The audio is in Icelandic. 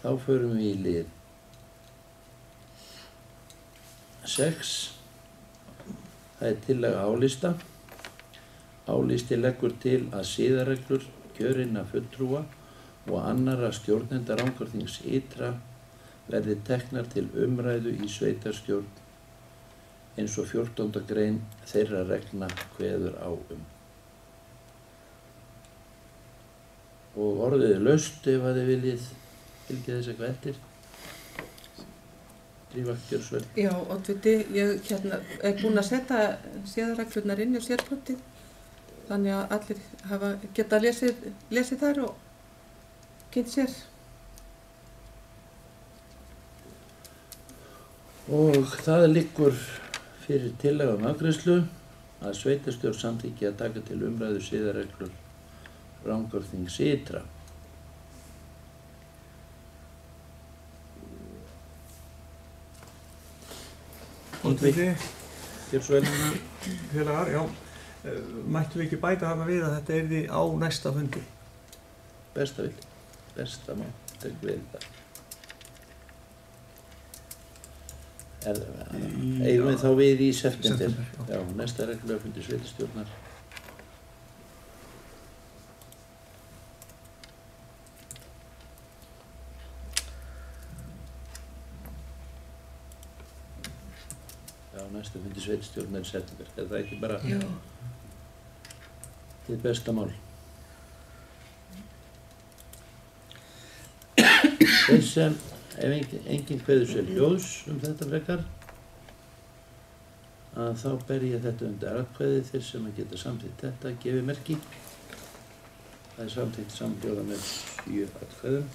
Þá förum við í lið 6. Það er tillaga álista. Álisti leggur til að siðareglur kjörinna fulltrúa og annarra stjórnenda Rangárþings ytra verði teknar til umræðu í sveitarstjórn eins og 14. grein þeirra reglna kveður á Og orðið er laust ef að þið viljið fylgja þess eitthvað eftir. Drífa, gjörðu svo vel. Já, oddviti, ég er búin að setja siðareglurnar inn í sérplottið, þannig að allir geta lesið þar og kynnt sér. Og það liggur fyrir tillaga afgreiðslu að sveitarstjórn samþykki að taka til umræðu siðareglur Rangárþings ytra. Oddviti, Gjörðu svo vel. félagar, já, mættum við ekki bæta þarna við að þetta yrði á næsta fundi? Besta vil. Besta mál. Tek við það. Eigum við þá við í september? Já, næsta reglulega fundi sveitarstjórnar. Já, næsta fundi sveitarstjórnar í september. Er það ekki bara þitt besta mál? Þeir sem, ef enginn kveður sér hljóðs þetta frekar, að þá ber ég þetta undir atkvæði. Þeir sem að geta samþykkt þetta gefi merki. Það er samþykkt samhljóða með 7 atkvæðum.